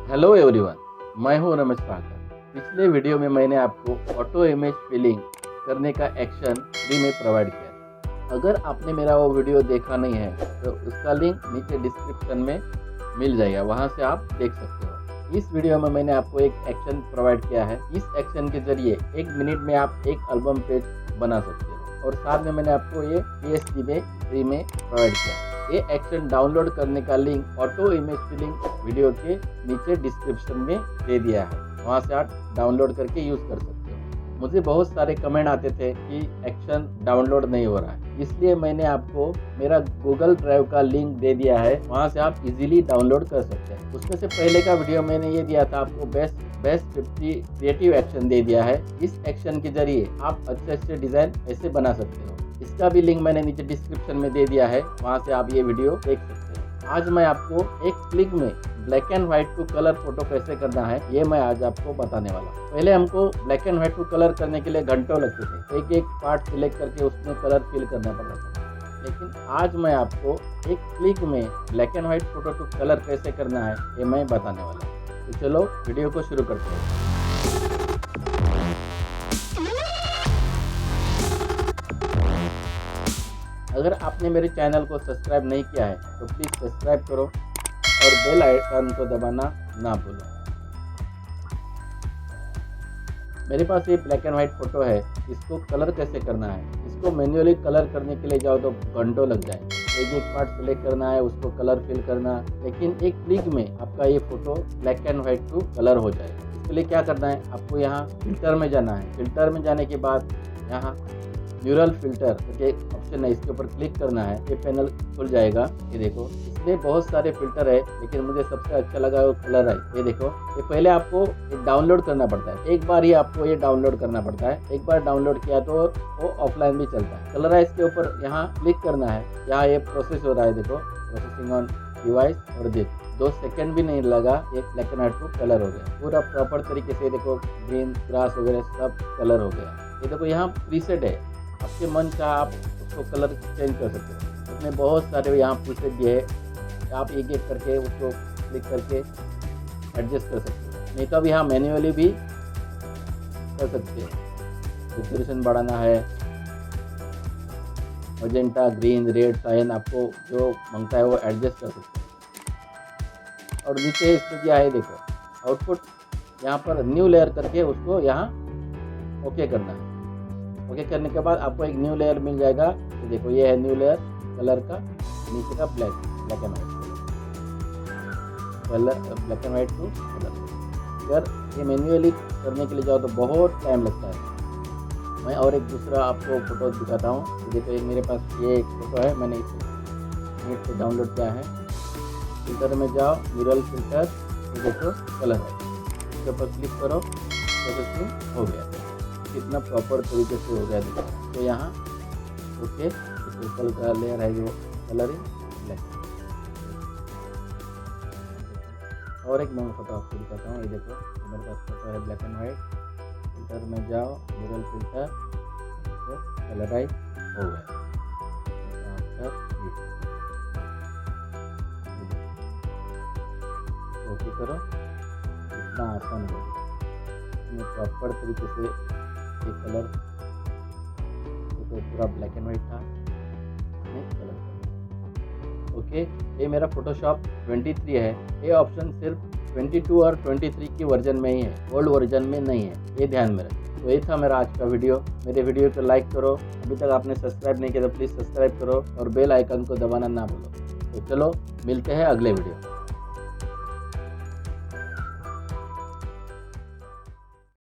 Hello everyone, मैं हूं रमेश पाकर। पिछले वीडियो में मैंने आपको ऑटो इमेज फिलिंग करने का एक्शन फ्री में प्रोवाइड किया। अगर आपने मेरा वो वीडियो देखा नहीं है तो उसका लिंक नीचे डिस्क्रिप्शन में मिल जाएगा, वहां से आप देख सकते हो। इस वीडियो में मैंने आपको एक एक्शन प्रोवाइड किया है। इस एक्शन के जरिए 1 मिनट में आप एक एल्बम पेज बना सकते हो और साथ में मैंने आपको ये PSD में फ्री में प्रोवाइड किया। ये एक्शन डाउनलोड करने का link auto image filling video के नीचे डिस्क्रिप्शन में दे दिया है, वहां से आप डाउनलोड करके यूज कर सकते हो। मुझे बहुत सारे कमेंट आते थे कि एक्शन डाउनलोड नहीं हो रहा है, इसलिए मैंने आपको मेरा गूगल ड्राइव का लिंक दे दिया है, वहां से आप इजीली डाउनलोड कर सकते हैं। उसमें से पहले का वीडियो मैंने ये दिया था आपको बेस्ट 50 क्रिएटिव एक्शन दे दिया है। इस एक्शन के जरिए आप अच्छे डिजाइन ऐसे बना सकते हो। इसका भी लिंक मैंने नीचे डिस्क्रिप्शन में दे दिया है, वहां से आप ये वीडियो देख सकते हैं। आज मैं आपको एक क्लिक में black and white to colour photo कैसे करना है ये मैं आज आपको बताने वाला हूँ। पहले हमको black and white to colour करने के लिए घंटों लगते थे, एक एक पार्ट सिलेक्ट करके उसमें कलर फिल करना पड़ता था। लेकिन आज मैं आपको एक क्लिक में black and white photo to colour कैसे करना है ये मैं बताने वाला हूँ। तो चलो वीडियो को शुरू करते हैं। अगर आपने मेरे चैनल को सब्सक्राइब नहीं किया है तो प्लीज़ सब्सक्राइब करो और बेल आइकन को दबाना ना भूलो। मेरे पास ये ब्लैक एंड व्हाइट फोटो है, इसको कलर कैसे करना है। इसको मैन्युअली कलर करने के लिए जाओ तो घंटों लग जाएंगे। एक एक पार्ट सेलेक्ट करना है, उसको कलर फिल करना, लेकिन एक क्लिक में आपका ये photo black and white to colour हो जाएगा। इसके लिए क्या करना है, आपको यहाँ फिल्टर में जाना है। फिल्टर में जाने के बाद यहाँ न्यूरल फिल्टर के ऑप्शन है, इसके ऊपर क्लिक करना है। ये पैनल खुल जाएगा। ये देखो, इसमें बहुत सारे फिल्टर है, लेकिन मुझे सबसे अच्छा लगा वो कलर है। ये देखो, ये पहले आपको डाउनलोड करना पड़ता है। एक बार ही आपको ये डाउनलोड करना पड़ता है। एक बार डाउनलोड किया तो वो ऑफलाइन भी चलता है। कलराइज के ऊपर यहाँ क्लिक करना है। यहाँ ये प्रोसेस हो रहा है, देखो प्रोसेसिंग ऑन डिवाइस, और देखो 2 सेकंड भी नहीं लगा, एक black and white to colour हो गया पूरा प्रॉपर तरीके से। देखो ग्रीन ग्रास वगैरह सब कलर हो गया। ये देखो यहाँ प्रीसेट है, आपके मन का आप उसको कलर चेंज कर सकते हो। उसमें बहुत सारे यहाँ प्रीसेट दिए है, आप एक एक करके उसको क्लिक करके एडजस्ट कर सकते हो। नहीं तो अब यहाँ मैन्युअली भी कर सकते हो। रेजोल्यूशन बढ़ाना है, मजेंटा, ग्रीन, रेड, साइन, आपको जो मांगता है वो एडजस्ट कर सकते हो। और नीचे इसमें क्या है, देखो आउटपुट, यहाँ पर न्यू लेयर करके उसको यहाँ ओके करना है। ओके करने के बाद आपको एक न्यू लेयर मिल जाएगा। तो देखो ये है न्यू लेयर कलर का, नीचे का black and white colour, black and white to colour. अगर ये मैन्युअली करने के लिए जाओ तो बहुत टाइम लगता है। मैं और एक दूसरा आपको फोटो दिखाता हूँ। देखो ये मेरे पास ये एक फोटो है, मैंने इसे नेट से डाउनलोड किया है। फिल्टर में जाओ, न्यूरल फिल्टर, ये देखो कलर है, इसके ऊपर क्लिक करो, प्रोसेसिंग हो गया। कितना प्रॉपर तरीके से हो गया देखो। तो यहाँ ओके, सर्कल का लेयर है जो कलरिंग ब्लैक। और एक मैं फोटो आपको दिखाता हूँ। ये देखो मेरे पास फोटो है ब्लैक एंड व्हाइट। फिल्टर में जाओ, न्यूरल फिल्टर, देखो कलराइज हो गया। ओके करो, इतना आसान हो गया। प्रॉपर तरीके से ये कलर तो पूरा ब्लैक एंड व्हाइट था, कलर। ओके, ये मेरा फोटोशॉप 23 है। ये ऑप्शन सिर्फ 22 और 23 की वर्जन में ही है, ओल्ड वर्जन में नहीं है, ये ध्यान में रखें। तो ये था मेरा आज का वीडियो। मेरे वीडियो को लाइक करो, अभी तक आपने सब्सक्राइब नहीं किया तो प्लीज़ सब्सक्राइब करो और बेल आइकन को दबाना ना भूलो। तो चलो मिलते हैं अगले वीडियो।